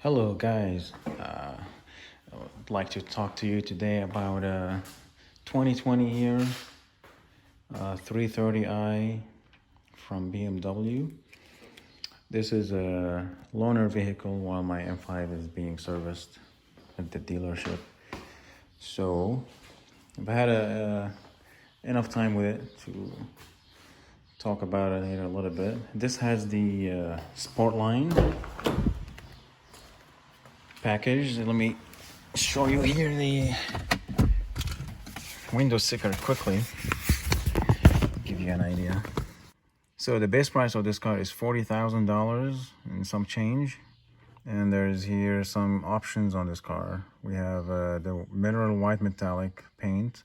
Hello guys, I would like to talk to you today about a 2020 here 330i from BMW. This is a loaner vehicle while my M5 is being serviced at the dealership. So I've had enough time with it to talk about it here a little bit. This has the sport line package. Let me show you here the window sticker quickly, give you an idea. So the base price of this car is $40,000 and some change, and there's here some options on this car. We have the mineral white metallic paint.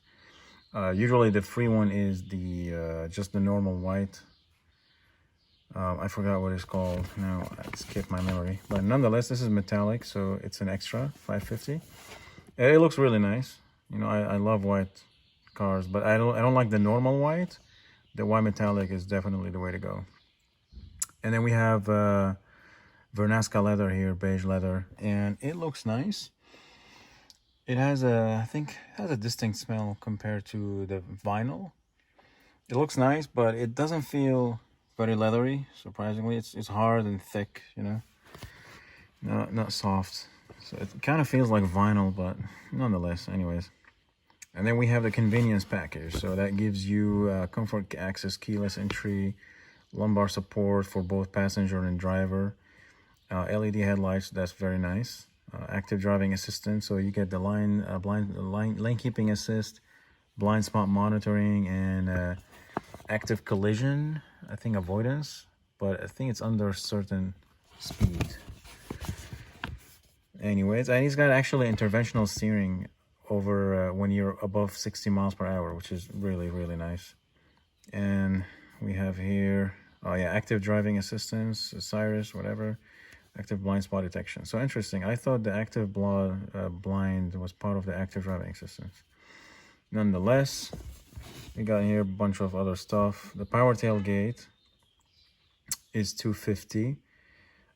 Usually the free one is the just the normal white. I forgot what it's called now. I skipped my memory, but nonetheless, this is metallic, so it's an extra $550. It looks really nice. You know, I love white cars, but I don't like the normal white. The white metallic is definitely the way to go. And then we have Vernasca leather here, beige leather, and it looks nice. It has I think it has a distinct smell compared to the vinyl. It looks nice, but it doesn't feel very leathery. Surprisingly, it's hard and thick, you know, not soft. So it kind of feels like vinyl, but nonetheless, anyways. And then we have the convenience package. So that gives you comfort access, keyless entry, lumbar support for both passenger and driver, LED headlights. That's very nice. Active driving assistance. So you get the lane keeping assist, blind spot monitoring, and active collision, I think avoidance, but I think it's under certain speed. Anyways, and he's got actually interventional steering over when you're above 60 miles per hour, which is really, really nice. And we have here, oh yeah, active driving assistance, Cyrus, whatever, active blind spot detection. So interesting. I thought the active blind was part of the active driving assistance. Nonetheless, we got here a bunch of other stuff. The power tailgate is $250.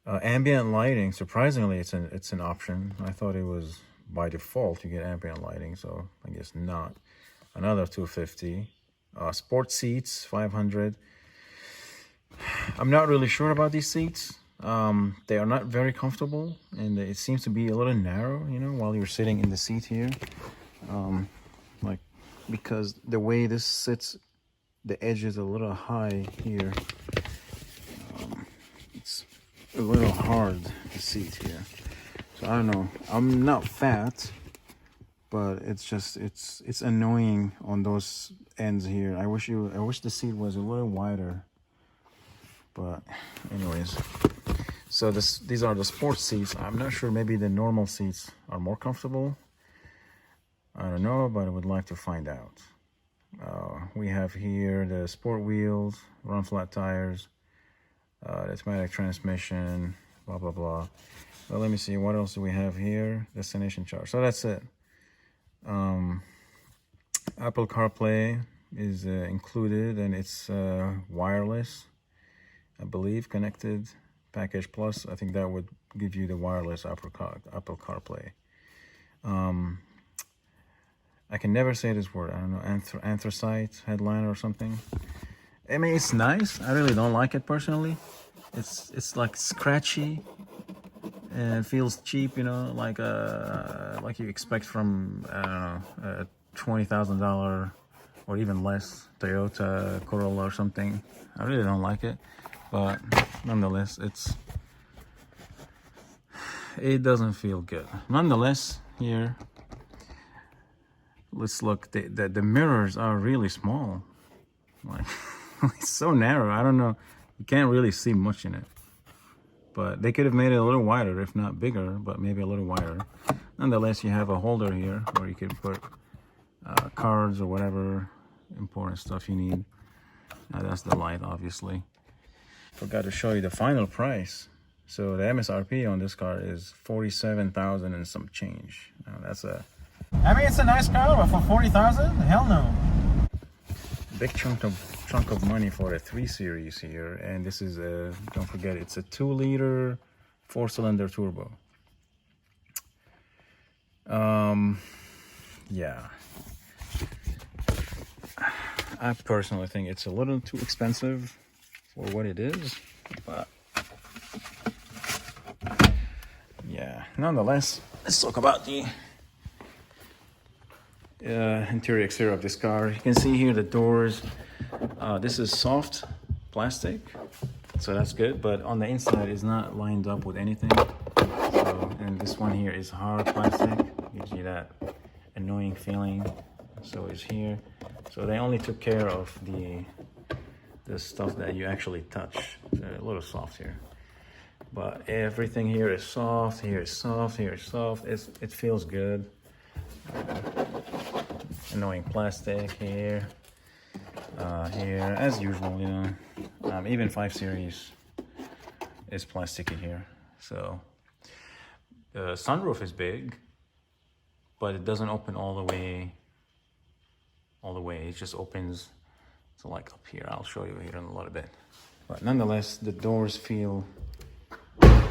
Ambient lighting, surprisingly, it's an option. I thought it was by default you get ambient lighting, so I guess not. Another $250. Sport seats, $500. I'm not really sure about these seats. They are not very comfortable, and it seems to be a little narrow, you know, while you're sitting in the seat here. Like, because the way this sits, the edge is a little high here. It's a little hard to seat here. So I don't know. I'm not fat, but it's just it's annoying on those ends here. I wish the seat was a little wider. But anyways, so these are the sports seats. I'm not sure. Maybe the normal seats are more comfortable. I don't know, but I would like to find out. We have here the sport wheels, run flat tires, the automatic transmission, blah, blah, blah. Well, let me see. What else do we have here? Destination charge. So that's it. Apple CarPlay is included, and it's wireless, I believe, connected. Package Plus, I think that would give you the wireless Apple CarPlay. I can never say this word. I don't know, anthracite headliner or something. I mean, it's nice. I really don't like it personally. It's like scratchy and feels cheap, you know, like you expect from I don't know, a $20,000 or even less Toyota Corolla or something. I really don't like it, but nonetheless, it doesn't feel good. Nonetheless, here, let's look. The mirrors are really small. Like, it's so narrow. I don't know. You can't really see much in it. But they could have made it a little wider, if not bigger, but maybe a little wider. Nonetheless, you have a holder here where you could put cards or whatever important stuff you need. That's the light, obviously. Forgot to show you the final price. So the MSRP on this car is $47,000 and some change. Now that's I mean, it's a nice car, but for $40,000, hell no. Big chunk of money for a 3 Series here, and this is don't forget, it's a 2-liter 4-cylinder turbo. Yeah, I personally think it's a little too expensive for what it is, but yeah, nonetheless, let's talk about the interior exterior of this car. You can see here the doors. This is soft plastic, so that's good, but on the inside it's not lined up with anything. So, and this one here is hard plastic, gives you that annoying feeling. So it's here. So they only took care of the stuff that you actually touch. It's a little soft here, but everything here is soft. Here is soft. Here is soft. It feels good. Annoying plastic here. Here, as usual, you know. Even 5 Series is plasticky here. So the sunroof is big, but it doesn't open all the way. It just opens to like up here. I'll show you here in a little bit. But nonetheless, the doors feel a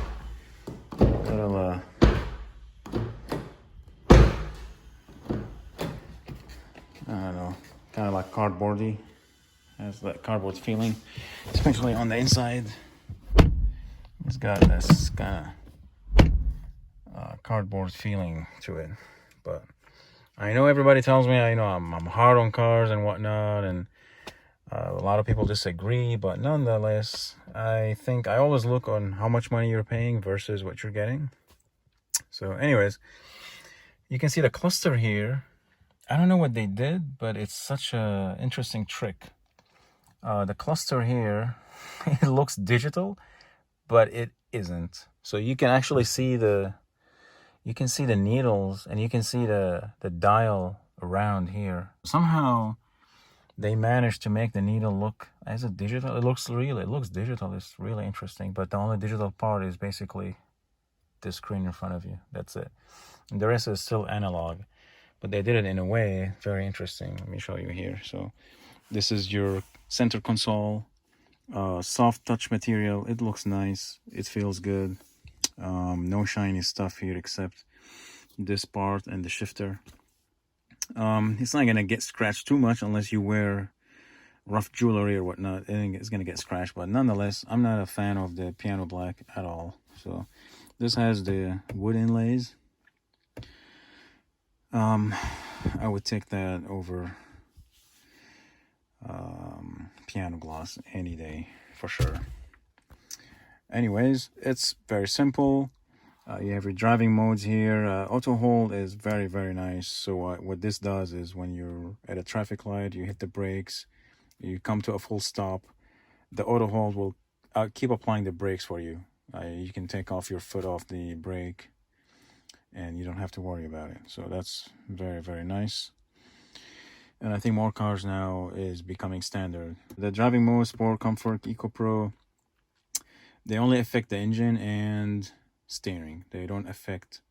little I don't know, kind of like cardboardy. Has that cardboard feeling, especially on the inside. It's got this kind of cardboard feeling to it. But I know everybody tells me I'm hard on cars and whatnot, and a lot of people disagree. But nonetheless, I think I always look on how much money you're paying versus what you're getting. So, anyways, you can see the cluster here. I don't know what they did, but it's such a interesting trick. The cluster here, it looks digital, but it isn't. So you can actually see the needles, and you can see the dial around here. Somehow they managed to make the needle look as a digital. It looks digital. It's really interesting. But the only digital part is basically this screen in front of you. That's it. And the rest is still analog. But they did it in a way very interesting. Let me show you here. So this is your center console, soft touch material. It looks nice. It feels good. No shiny stuff here except this part and the shifter. It's not gonna get scratched too much unless you wear rough jewelry or whatnot. It's gonna get scratched, but nonetheless, I'm not a fan of the piano black at all. So this has the wood inlays. I would take that over piano gloss any day for sure. Anyways, it's very simple. You have your driving modes here. Auto hold is very, very nice. So what this does is when you're at a traffic light, you hit the brakes, you come to a full stop, the auto hold will keep applying the brakes for you. You can take off your foot off the brake and you don't have to worry about it. So that's very, very nice. And I think more cars now is becoming standard. The driving mode, Sport, Comfort, Eco Pro, they only affect the engine and steering. They don't affect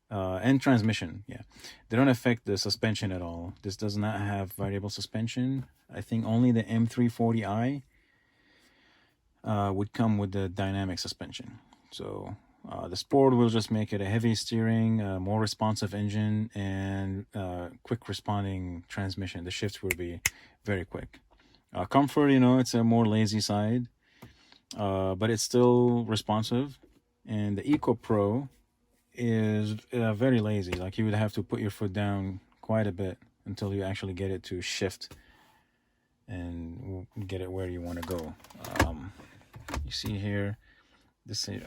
and transmission. Yeah, they don't affect the suspension at all. This does not have variable suspension. I think only the M330i would come with the dynamic suspension. So the Sport will just make it a heavy steering, more responsive engine, and quick responding transmission. The shifts will be very quick. Comfort, it's a more lazy side, but it's still responsive. And the Eco Pro is very lazy. Like you would have to put your foot down quite a bit until you actually get it to shift and get it where you want to go. You see here, this is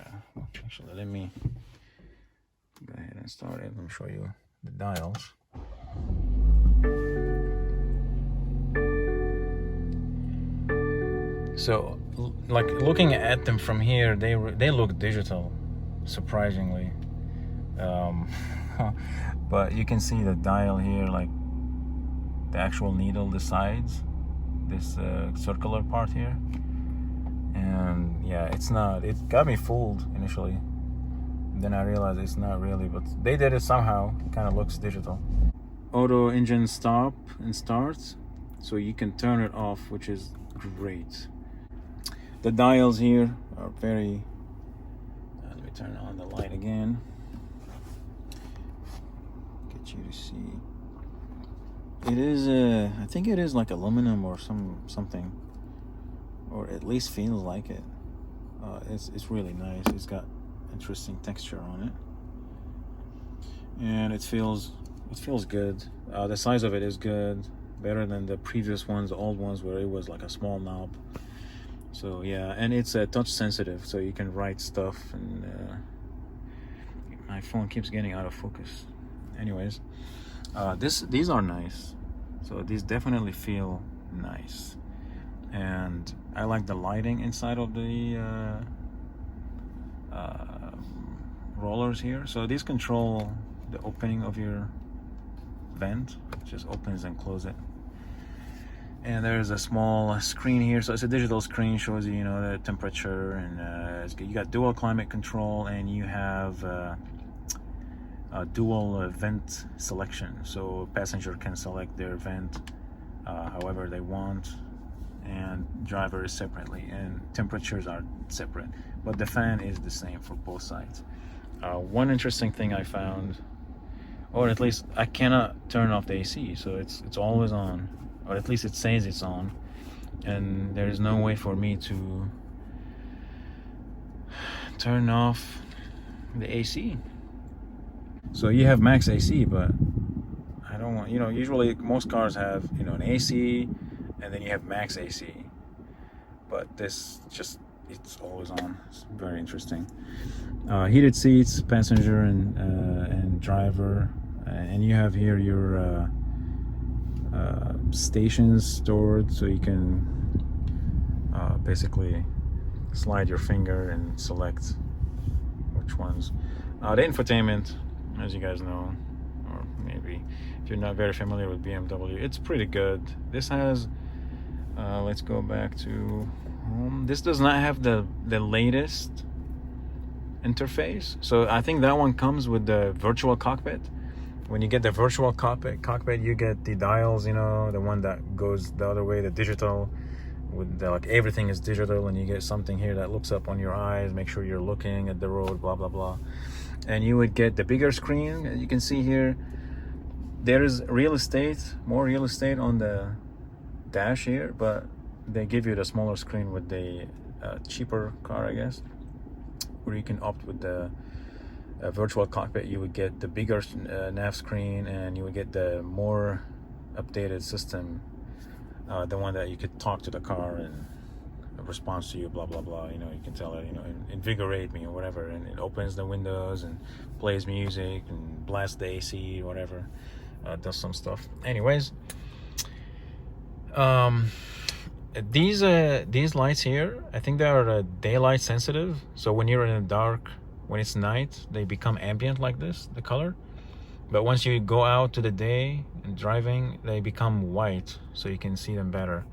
actually, let me go ahead and start it. Let me show you the dials. So like looking at them from here, they look digital, surprisingly. But you can see the dial here, like the actual needle, the sides, this circular part here. And yeah, it got me fooled initially. Then I realized it's not really, but they did it somehow. It kind of looks digital. Auto engine stop and starts, so you can turn it off, which is great. The dials here are very, let me turn on the light again. get you to see. It is I think it is like aluminum or something, or at least feels like it. It's really nice. It's got interesting texture on it, and it feels good. The size of it is good, better than the previous ones, the old ones, where it was like a small knob. So yeah, and it's touch sensitive, so you can write stuff. And my phone keeps getting out of focus. Anyways, these are nice. So these definitely feel nice, and I like the lighting inside of the rollers here. So these control the opening of your vent. It just opens and closes it. And there's a small screen here, so it's a digital screen, shows you, the temperature, and you got dual climate control, and you have dual vent selection, so passenger can select their vent however they want, and driver is separately, and temperatures are separate, but the fan is the same for both sides. One interesting thing I found, or at least I cannot turn off the AC, so it's always on, or at least it says it's on, and there's no way for me to turn off the AC. So you have max AC, but I don't want, usually most cars have, an AC, and then you have max AC, but this just, it's always on. It's very interesting. Heated seats, passenger and driver, and you have here your stations stored, so you can basically slide your finger and select which ones. The infotainment, as you guys know, or maybe if you're not very familiar with BMW, it's pretty good. This has let's go back to home. This does not have the latest interface, so I think that one comes with the virtual cockpit. When you get the virtual cockpit, you get the dials, the one that goes the other way, the digital, with like everything is digital, and you get something here that looks up on your eyes, make sure you're looking at the road, blah blah blah. And you would get the bigger screen. As you can see here, there is more real estate on the dash here, but they give you the smaller screen with the cheaper car, I guess, where you can opt with the virtual cockpit. You would get the bigger nav screen, and you would get the more updated system, the one that you could talk to the car and it responds to you, blah blah blah. You can tell it, invigorate me or whatever, and it opens the windows and plays music and blasts the AC or whatever, does some stuff. Anyways, these lights here, I think they are daylight sensitive, so when you're in the dark, when it's night, they become ambient like this, the color. But once you go out to the day and driving, they become white, so you can see them better,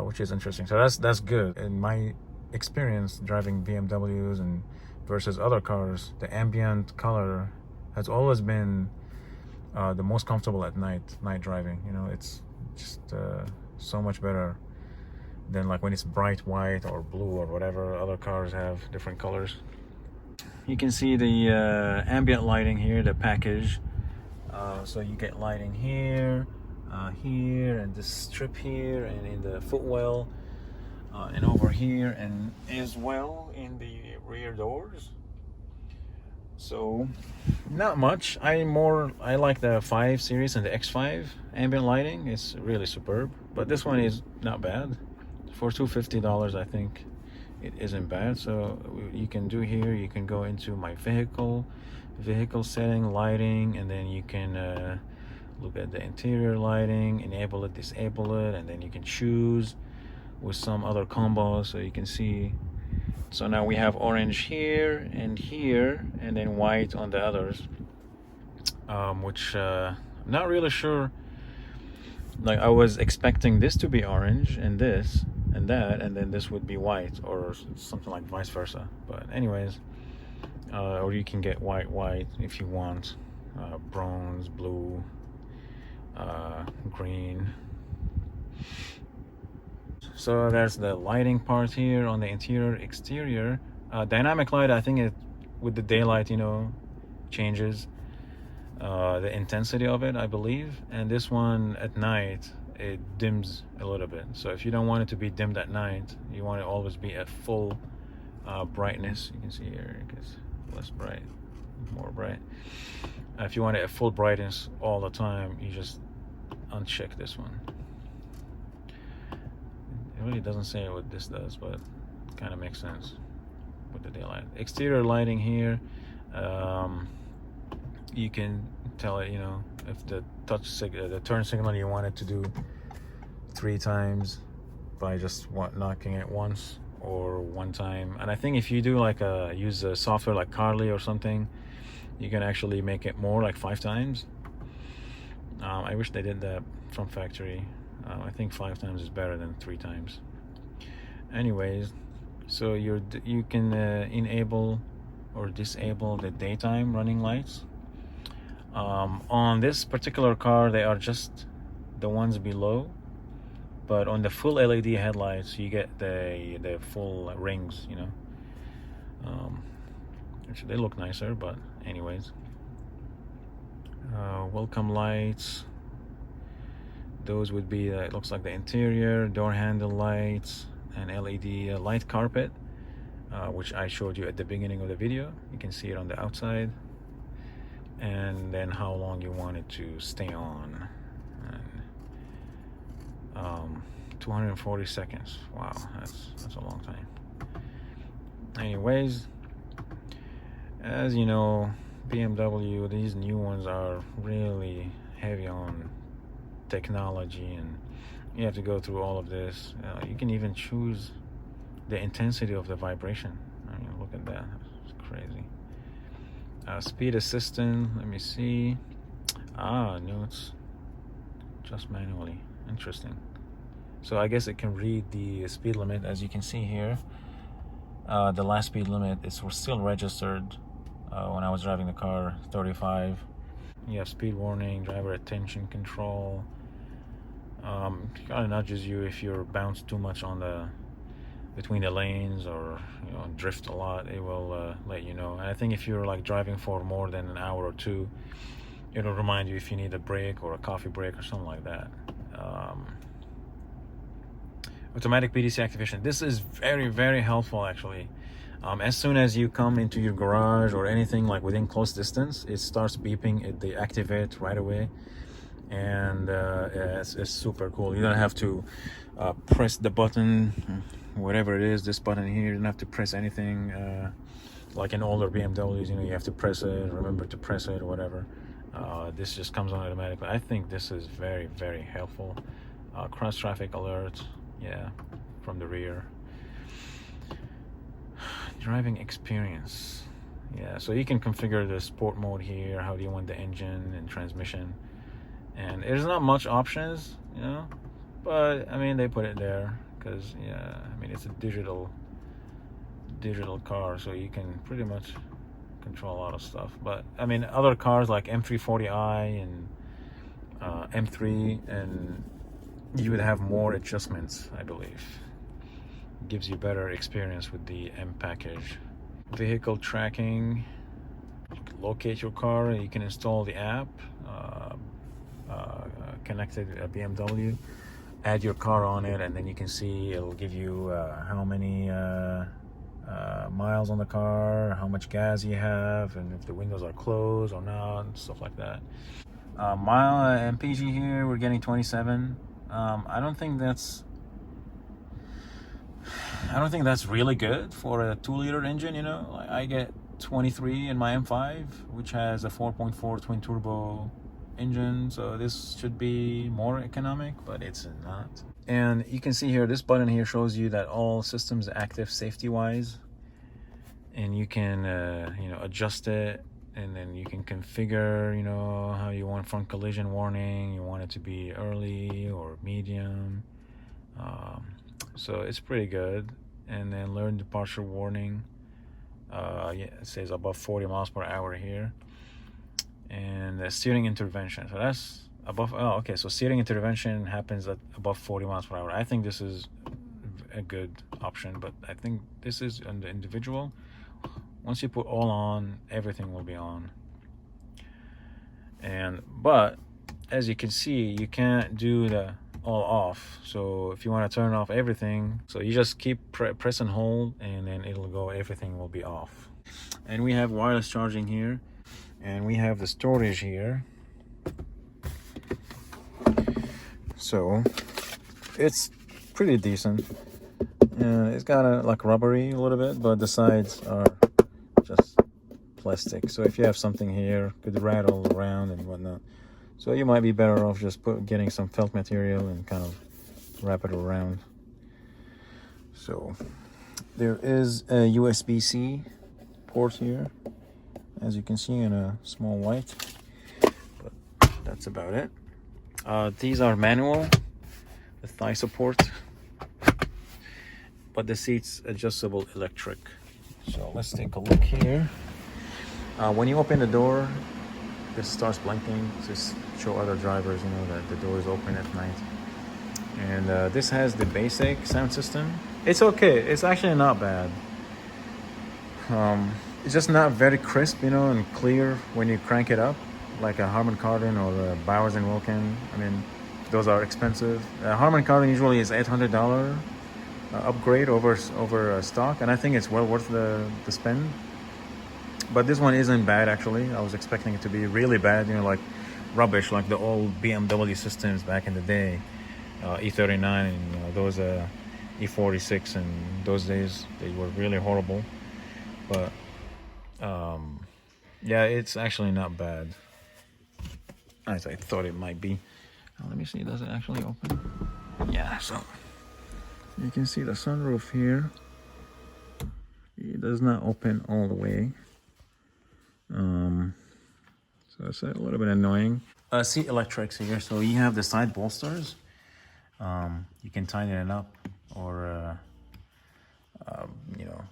which is interesting. So that's good. In my experience driving BMWs and versus other cars, the ambient color has always been the most comfortable at night driving. It's just so much better than like when it's bright white or blue or whatever. Other cars have different colors. You can see the ambient lighting here, the package. So you get lighting here, here, and this strip here, and in the footwell, and over here, and as well in the rear doors. So not much. I like the 5 Series and the X5 ambient lighting. It's really superb, but this one is not bad. For $250, I think it isn't bad. So you can do here, you can go into my vehicle setting, lighting, and then you can look at the interior lighting, enable it, disable it, and then you can choose with some other combos, so you can see. So now we have orange here, and then white on the others, which I'm not really sure. Like, I was expecting this to be orange and this and that, and then this would be white, or something like vice versa. But anyways, or you can get white if you want, bronze, blue, green. So there's the lighting part here on the interior, exterior. Dynamic light, I think it with the daylight, changes. the intensity of it, I believe. And this one at night, it dims a little bit. So if you don't want it to be dimmed at night, you want it to always be at full brightness. You can see here it gets less bright, more bright. If you want it at full brightness all the time, you just uncheck this one. It really doesn't say what this does, but it kind of makes sense with the daylight. Exterior lighting here, you can tell it, you know, if the the turn signal, you want it to do 3 times by just knocking it once, or 1 time. And I think if you do like use a software like Carly or something, you can actually make it more, like 5 times. I wish they did that from factory. I think 5 times is better than 3 times. Anyways, so you can enable or disable the daytime running lights. On this particular car, they are just the ones below, but on the full LED headlights, you get the full rings, you know. Actually, they look nicer, but anyways. Welcome lights. Those would be, it looks like the interior, door handle lights, and LED light carpet, which I showed you at the beginning of the video. You can see it on the outside. And then how long you want it to stay on. And, 240 seconds. Wow, that's a long time. Anyways, as you know, BMW, these new ones are really heavy on technology, and you have to go through all of this. You can even choose the intensity of the vibration. I mean, look at that. It's crazy. Speed assistant, let me see. No, it's just manually. Interesting. So I guess it can read the speed limit. As you can see here, the last speed limit was still registered when I was driving the car, 35. You have speed warning, driver attention control. It kind of nudges you if you're bounced too much on between the lanes, or you know, drift a lot. It will let you know. And I think if you're like driving for more than an hour or 2, it'll remind you if you need a break or a coffee break or something like that. Automatic PDC activation. This is very, very helpful actually. As soon as you come into your garage or anything like within close distance, it starts beeping. They activate right away, and it's super cool. You don't have to press the button, whatever it is, this button here. You don't have to press anything like in older BMWs, you know, you have to press it, remember to press it or whatever. This just comes on automatically. I think this is very, very helpful. Cross traffic alert, yeah, from the rear. Driving experience, yeah, so you can configure the sport mode here. How do you want the engine and transmission? And there's not much options, you know, but I mean, they put it there because, yeah, I mean, it's a digital car, so you can pretty much control a lot of stuff. But I mean, other cars like M340i and M3, and you would have more adjustments, I believe. Gives you better experience with the M package. Vehicle tracking. You can locate your car. You can install the app. Connected BMW. Add your car on it, and then you can see it'll give you how many miles on the car, how much gas you have, and if the windows are closed or not, and stuff like that. Mile MPG here, we're getting 27. I don't think that's really good for a 2-liter engine, you know. Like, I get 23 in my M5, which has a 4.4 twin turbo engine, so this should be more economic, but it's not. And you can see here, this button here shows you that all systems are active safety wise, and you can you know, adjust it, and then you can configure, you know, how you want front collision warning. You want it to be early or medium. So it's pretty good. And then learn departure warning. Yeah, it says above 40 miles per hour here. And steering intervention. So that's above. Oh, okay. So steering intervention happens at above 40 miles per hour. I think this is a good option, but I think this is on the individual. Once you put all on, everything will be on. But as you can see, you can't do the all off. So if you want to turn off everything, so you just keep press and hold, and then it'll go, everything will be off. And we have wireless charging here, and we have the storage here. So it's pretty decent, and it's got a like rubbery a little bit, but the sides are just plastic. So if you have something here, could rattle around and whatnot. So you might be better off just getting some felt material and kind of wrap it around. So there is a USB-C port here, as you can see, in a small white, but that's about it. These are manual with thigh support, but the seat's adjustable electric. So let's take a look here. When you open the door, this starts blinking to show other drivers, you know, that the door is open at night. And this has the basic sound system. It's okay. It's actually not bad. It's just not very crisp, you know, and clear when you crank it up, like a Harman Kardon or a Bowers & Wilkins. I mean, those are expensive. Harman Kardon usually is $800 upgrade over stock, and I think it's well worth the spend. But this one isn't bad, actually. I was expecting it to be really bad, you know, like rubbish, like the old BMW systems back in the day, E39 and those E46, and those days they were really horrible. But yeah, it's actually not bad, as I thought it might be. Let me see, does it actually open? Yeah, so you can see the sunroof here. It does not open all the way. So it's a little bit annoying. Seat electrics here. So you have the side bolsters. You can tighten it up, or you know,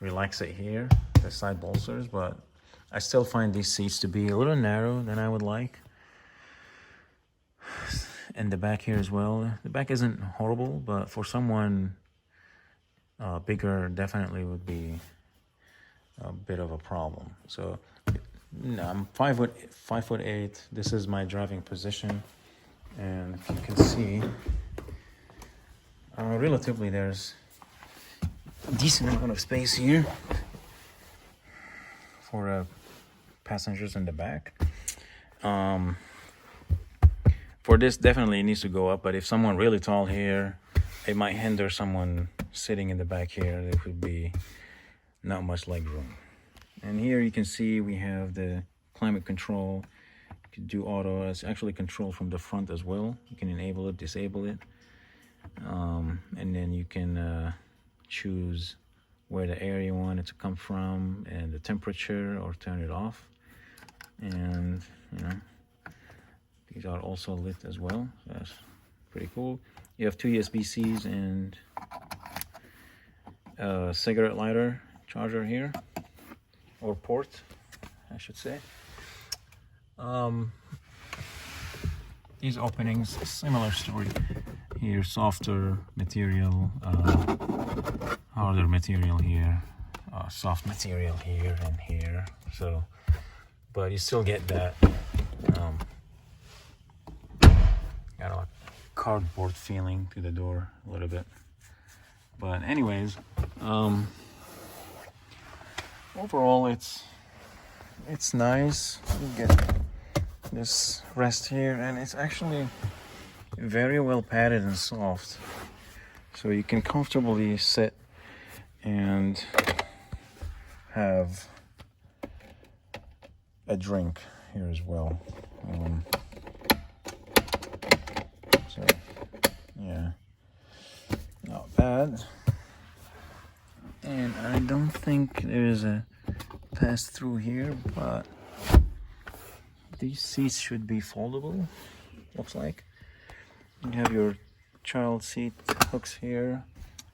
relax it here, the side bolsters. But I still find these seats to be a little narrow than I would like. And the back here as well. The back isn't horrible, but for someone bigger, definitely would be a bit of a problem. So no, I'm 5'8". This is my driving position, and if you can see, relatively there's a decent amount of space here for passengers in the back. For this, definitely it needs to go up, but if someone really tall here, it might hinder someone sitting in the back here. There would be not much leg room. And here you can see we have the climate control. You can do auto. It's actually controlled from the front as well. You can enable it, disable it, and then you can choose where the air you want it to come from and the temperature, or turn it off. And you know, these are also lit as well. That's pretty cool. You have two USB-Cs and a cigarette lighter charger here, or port, I should say. These openings, similar story here. Softer material, harder material here, soft material here and here. So, but you still get that got a cardboard feeling to the door a little bit. But anyways, overall it's nice. You get this rest here, and it's actually very well padded and soft, so you can comfortably sit and have a drink here as well. So yeah, not bad. And I don't think there's a pass through here, but these seats should be foldable, looks like. You have your child seat hooks here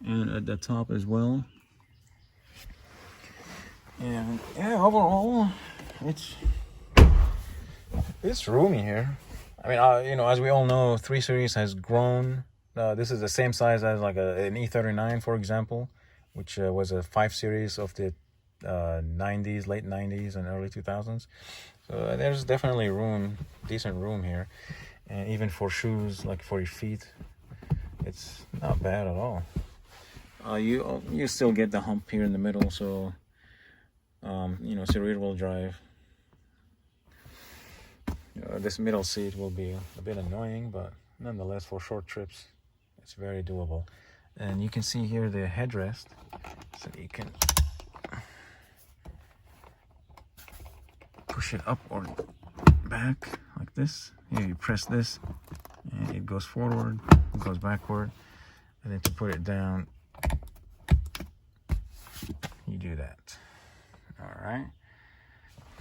and at the top as well. And yeah, overall it's roomy here. I mean, you know, as we all know, 3 Series has grown. This is the same size as like an E39, for example, which was a 5 Series of the 90s, late 90s and early 2000s. So there's definitely room, decent room here. And even for shoes, like for your feet, it's not bad at all. You still get the hump here in the middle, so you know, it's a rear-wheel drive. This middle seat will be a bit annoying, but nonetheless, for short trips, it's very doable. And you can see here the headrest, so you can push it up or back like this. Here you press this, and it goes forward, it goes backward, and then to put it down, you do that. All right.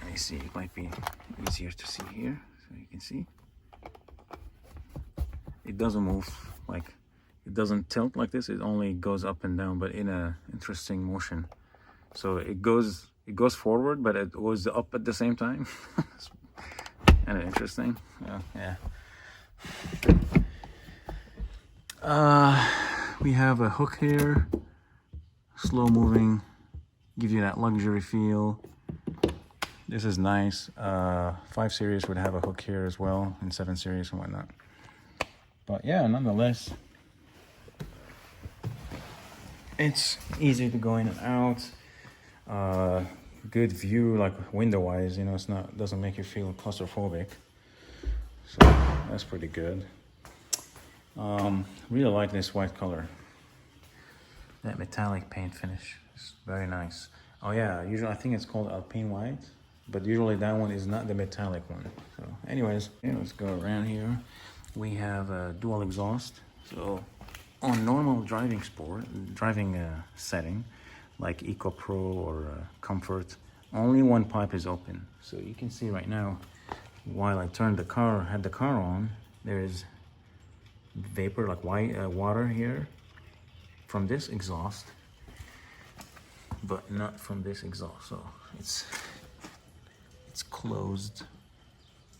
Let me see. It might be easier to see here, so you can see. It doesn't move, like it doesn't tilt like this. It only goes up and down, but in a interesting motion. So it goes forward, but it goes up at the same time. Kind of interesting. Yeah. We have a hook here, slow moving, give you that luxury feel. This is nice. 5 Series would have a hook here as well, and 7 Series and whatnot. But yeah, nonetheless, it's easy to go in and out. Good view, like window-wise. You know, doesn't make you feel claustrophobic. So that's pretty good. Really like this white color. That metallic paint finish is very nice. Oh yeah, usually I think it's called Alpine White, but usually that one is not the metallic one. So anyways, yeah, let's go around here. We have a dual exhaust. So on normal driving setting, like Eco Pro or Comfort, only one pipe is open. So you can see right now, while I had the car on, there is vapor, like water here from this exhaust, but not from this exhaust. So it's closed.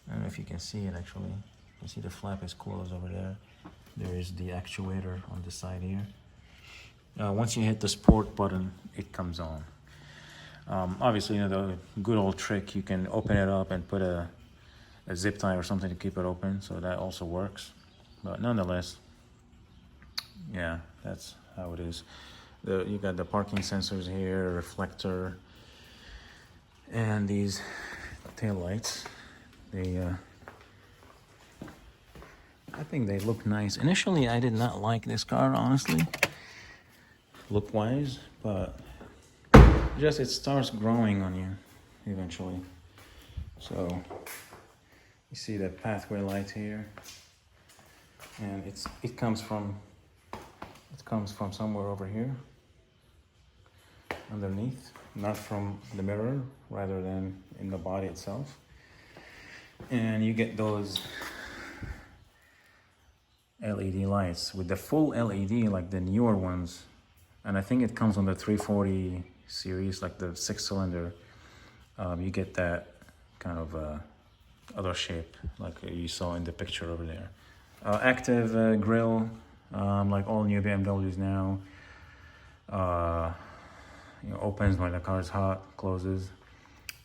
I don't know if you can see it actually. You see the flap is closed over there. There is the actuator on the side here. Once you hit the sport button, it comes on. Obviously, you know, the good old trick, you can open it up and put a zip tie or something to keep it open, so that also works. But nonetheless, yeah, that's how it is. You got the parking sensors here, reflector, and these tail lights. I think they look nice. Initially, I did not like this car, honestly, look-wise, but just it starts growing on you eventually. So you see the pathway light here, and it comes from somewhere over here underneath, not from the mirror, rather than in the body itself. And you get those LED lights with the full LED, like the newer ones, and I think it comes on the 340 series, like the 6-cylinder. You get that kind of other shape, like you saw in the picture over there. Active grille, like all new BMWs now. Opens when the car is hot, closes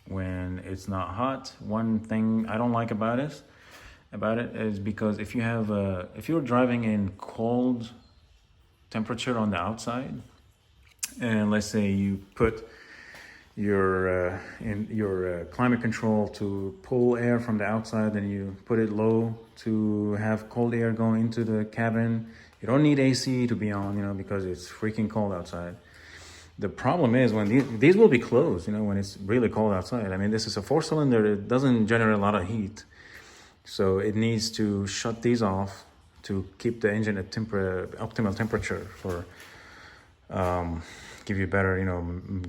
when it's not hot. One thing I don't like about it is because if you're driving in cold temperature on the outside, and let's say you put your climate control to pull air from the outside, and you put it low to have cold air going into the cabin. You don't need AC to be on, because it's freaking cold outside. The problem is when these will be closed, when it's really cold outside. I mean, this is a 4-cylinder. It doesn't generate a lot of heat. So it needs to shut these off to keep the engine at optimal temperature for give you better,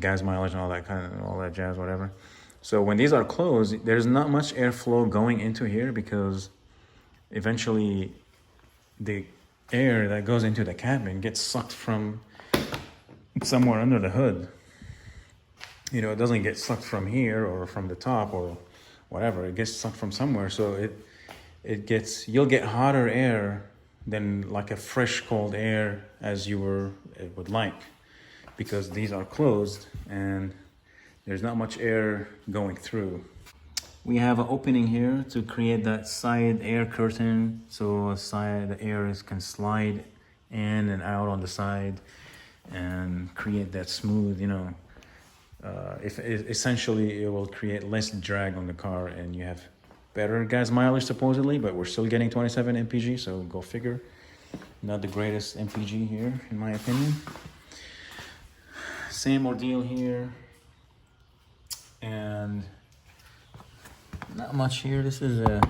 gas mileage and all that jazz, whatever. So when these are closed, there's not much airflow going into here, because eventually the air that goes into the cabin gets sucked from somewhere under the hood. It doesn't get sucked from here or from the top or whatever. It gets sucked from somewhere. So you'll get hotter air than like a fresh cold air as you would like, because these are closed and there's not much air going through. We have an opening here to create that side air curtain, so the air can slide in and out on the side and create that smooth, essentially it will create less drag on the car, and you have better gas mileage supposedly, but we're still getting 27 mpg, so go figure. Not the greatest mpg here in my opinion. Same ordeal here, and not much here. This is a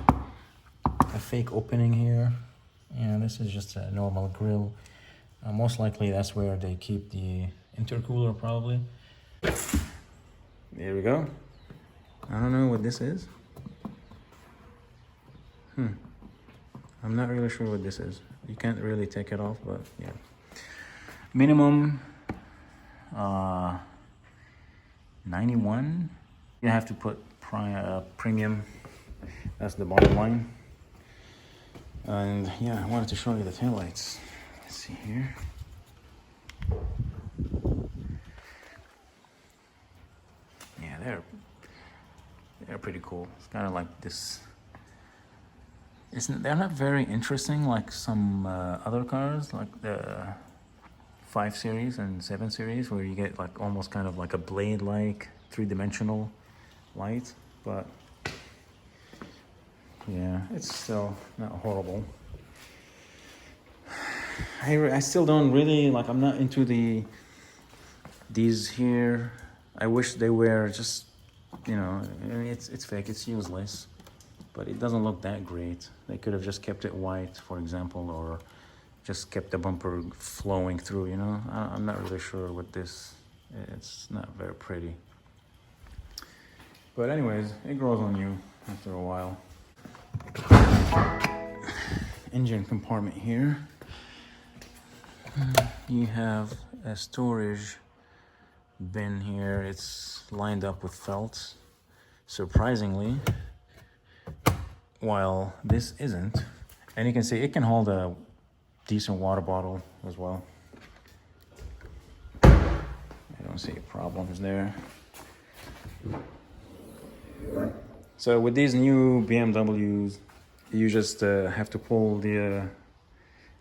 fake opening here, and this is just a normal grill. Most likely that's where they keep the intercooler probably. There we go. I don't know what this is. I'm not really sure what this is. You can't really take it off, but yeah. Minimum 91. You have to put premium. That's the bottom line. And yeah, I wanted to show you the taillights. Let's see here. Yeah, they're pretty cool. It's kind of like this. They're not very interesting like some other cars, like the 5 Series and 7 Series, where you get like almost kind of like a blade-like 3-dimensional light. But yeah, it's still not horrible. I still don't really like. I'm not into these here. I wish they were just, it's fake. It's useless, but it doesn't look that great. They could have just kept it white, for example, or just kept the bumper flowing through. I'm not really sure what this. It's not very pretty. But anyways, it grows on you after a while. Engine compartment here. You have a storage bin here. It's lined up with felt, surprisingly, while this isn't. And you can see it can hold a decent water bottle as well. I don't see problems there. So with these new BMWs, you just have to pull the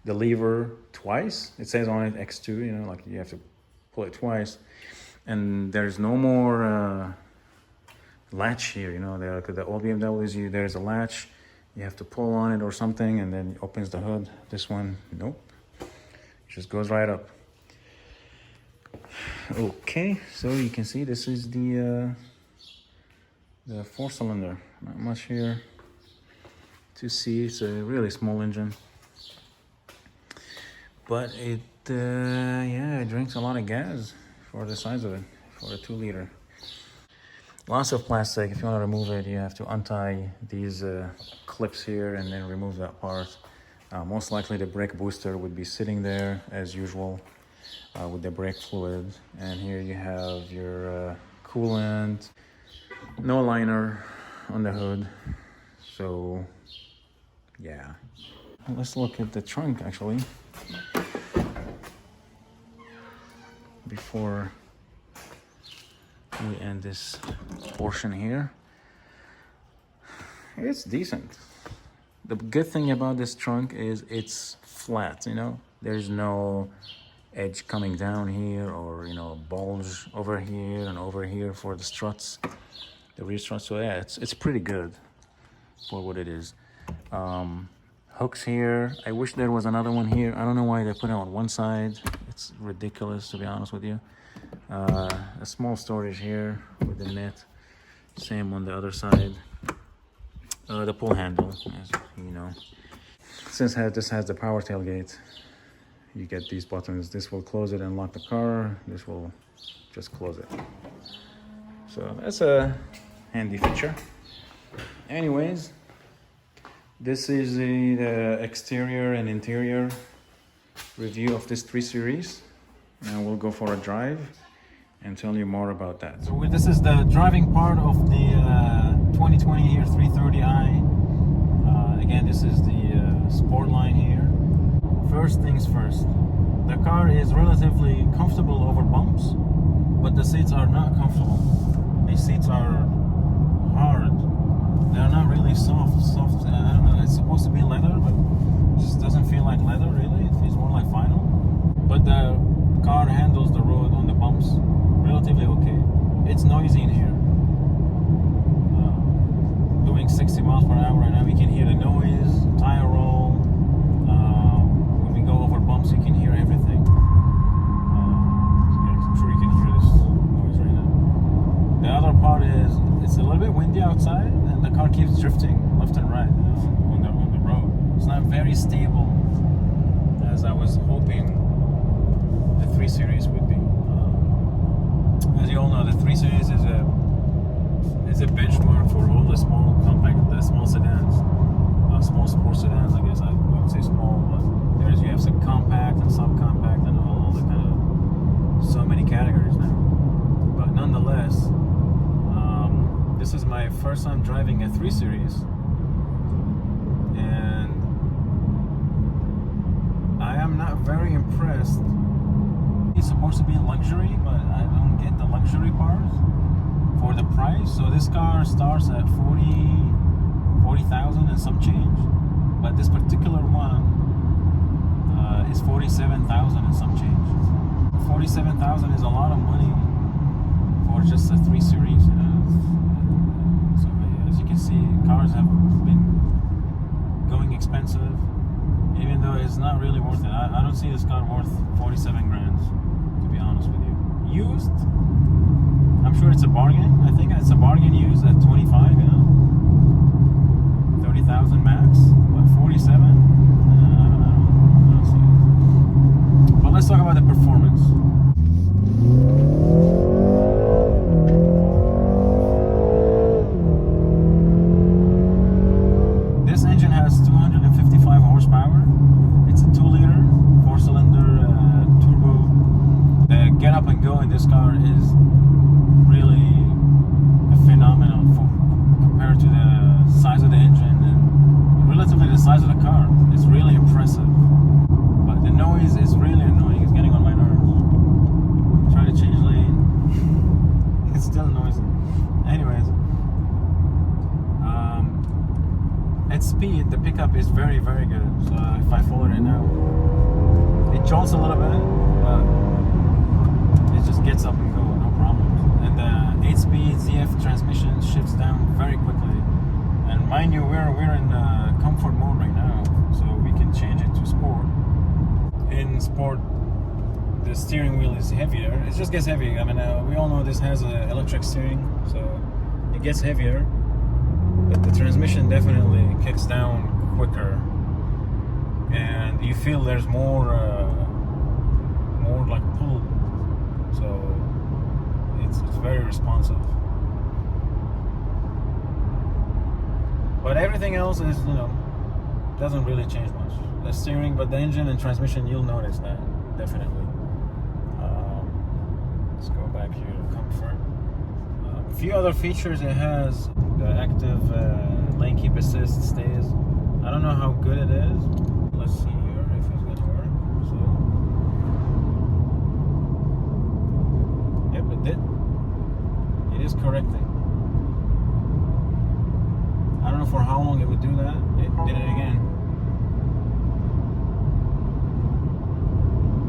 lever twice. It says on it X2, like you have to pull it twice, and there's no more latch here. The old BMWs, there's a latch, you have to pull on it or something, and then it opens the hood. This one, nope, it just goes right up. Okay, so you can see this is the 4-cylinder. Not much here to see. It's a really small engine, but it drinks a lot of gas for the size of it, for a 2-liter. Lots of plastic. If you want to remove it, you have to untie these clips here and then remove that part. Most likely the brake booster would be sitting there as usual with the brake fluid. And here you have your coolant. No liner on the hood. So yeah, let's look at the trunk actually before we end this portion here. It's decent. The good thing about this trunk is it's flat, there's no edge coming down here, or bulge over here and over here for the struts, the rear struts. So yeah, it's pretty good for what it is. Hooks here. I wish there was another one here. I don't know why they put it on one side. It's ridiculous, to be honest with you. A small storage here with the net. Same on the other side. The pull handle, as you know. Since this has the power tailgate, you get these buttons. This will close it and lock the car. This will just close it. So that's a handy feature. Anyways, this is the exterior and interior review of this 3 Series. And we'll go for a drive and tell you more about that. So this is the driving part of the 2020 here 330i. Again, this is the sport line here. First things first, the car is relatively comfortable over bumps, but the seats are not comfortable. These seats are hard they're not really soft. I don't know. It's supposed to be leather, but it just doesn't feel like leather really. It feels more like vinyl. But the car handles the road on the bumps relatively okay. It's noisy in here. Doing 60 miles per hour right now, we can hear the noise, tire roll. When we go over bumps, you can hear everything. I'm sure you can hear this noise right now. The other part is it's a little bit windy outside, and the car keeps drifting left and right, on the road. It's not very stable as I was hoping the 3 Series would be. As you all know, the 3 Series is a benchmark for all the small small sedans, small sports sedans. I guess I would say small, but you have some compact and subcompact and all the kind of so many categories now. But nonetheless, this is my first time driving a 3 Series, and I am not very impressed. It's supposed to be luxury, but I don't get the luxury part for the price. So this car starts at 40,000 and some change, but this particular one is 47,000 and some change. 47,000 is a lot of money for just a 3 Series, you know. So as you can see, cars have been going expensive, even though it's not really worth it. I don't see this car worth 47 grand, to be honest with you. Used, I'm sure it's a bargain. I think it's a bargain used at 25, you know, 30,000 max, but 47, I don't see it. But let's talk about the performance. This engine has 255 horsepower. It's a 2-liter, 4-cylinder turbo. The get up and go in this car is really phenomenal compared to the size of the engine and relatively the size of the car. It's really impressive, but the noise is really annoying. It's getting on my nerves. Try to change lane. It's still noisy. Anyways, at speed the pickup is very, very good. So if I follow it now, it jolts a little bit, but it just gets up and go, no problem. And the 8-speed ZF transmission shifts down very quickly. And mind you, we're in comfort mode right now, so we can change it to sport. In sport, the steering wheel is heavier. It just gets heavy. I mean, we all know this has an electric steering, so it gets heavier. But the transmission definitely kicks down quicker, and you feel there's more like pull. So it's very responsive. But everything else is, you know, doesn't really change much. The steering, but the engine and transmission, you'll notice that, definitely. Let's go back here to comfort. A few other features it has. The active lane keep assist stays. I don't know how good it is. Let's see here if it's gonna work. So, yep, it did. It is correcting. I don't know for how long it would do that. It did it again.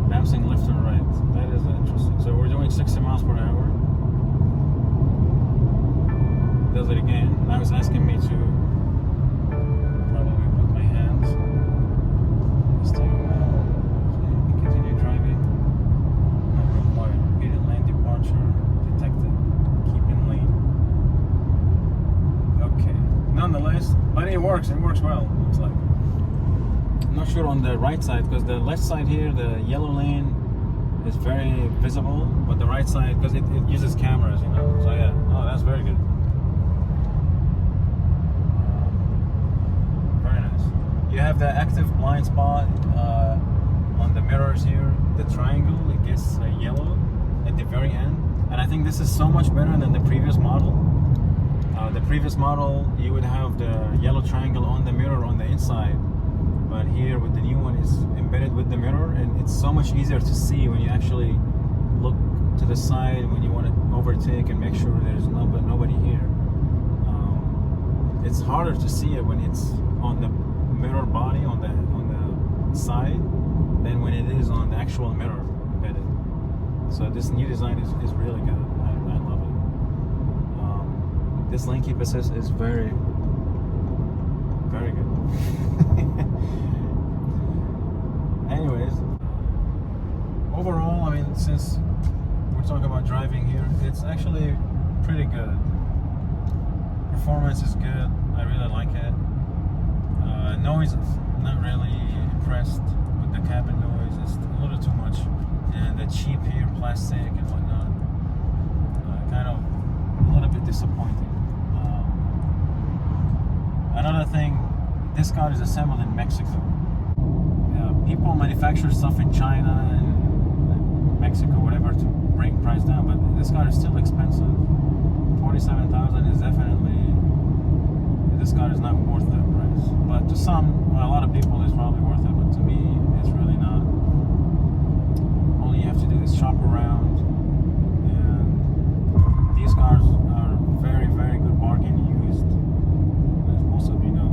Bouncing left and right. That is interesting. So we're doing 60 miles per hour. Does it again. Now it's asking me to probably put my hands. Continue driving. Not required. Repeated lane departure detected. Keep in lane. Okay. Nonetheless, but it works. It works well. Looks like. I'm not sure on the right side, because the left side here, the yellow lane is very visible, but the right side, because it uses cameras, you know. So yeah. Oh, that's very good. You have the active blind spot on the mirrors here. The triangle, it gets yellow at the very end. And I think this is so much better than the previous model. The previous model, you would have the yellow triangle on the mirror on the inside. But here with the new one, it's embedded with the mirror, and it's so much easier to see when you actually look to the side when you want to overtake and make sure there's nobody here. it's harder to see it when it's on the mirror body on the side than when it is on the actual mirror embedded. So this new design is really good. I love it. This lane keep assist is very, very good. Anyways, overall, I mean, since we're talking about driving here, it's actually pretty good. Performance is good. I really like it. Noise, not really impressed with the cabin noise. It's a little too much, and the cheap here plastic and whatnot, kind of a little bit disappointing. Another thing, this car is assembled in Mexico. People manufacture stuff in China and Mexico, whatever, to bring price down, but this car is still expensive. 47,000 is definitely, this car is not worth that price. But to some, a lot of people, it's probably worth it, but to me, it's really not. All you have to do is shop around, and these cars are very, very good bargain used. As most of you know,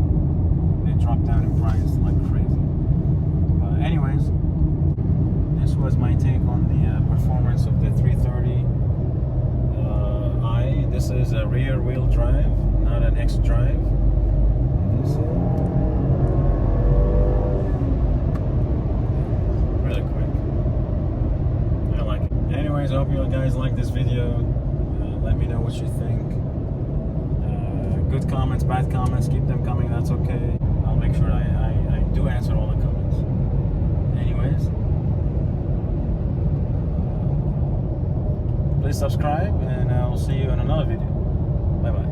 they drop down in price like crazy. But anyways, this was my take on the performance of the 330i. This is a rear wheel drive, not an X drive. Really quick. I like it. Anyways, I hope you guys like this video. Let me know what you think. Good comments, bad comments, keep them coming, that's okay. I'll make sure I do answer all the comments. Anyways, please subscribe, and I'll see you in another video. Bye bye.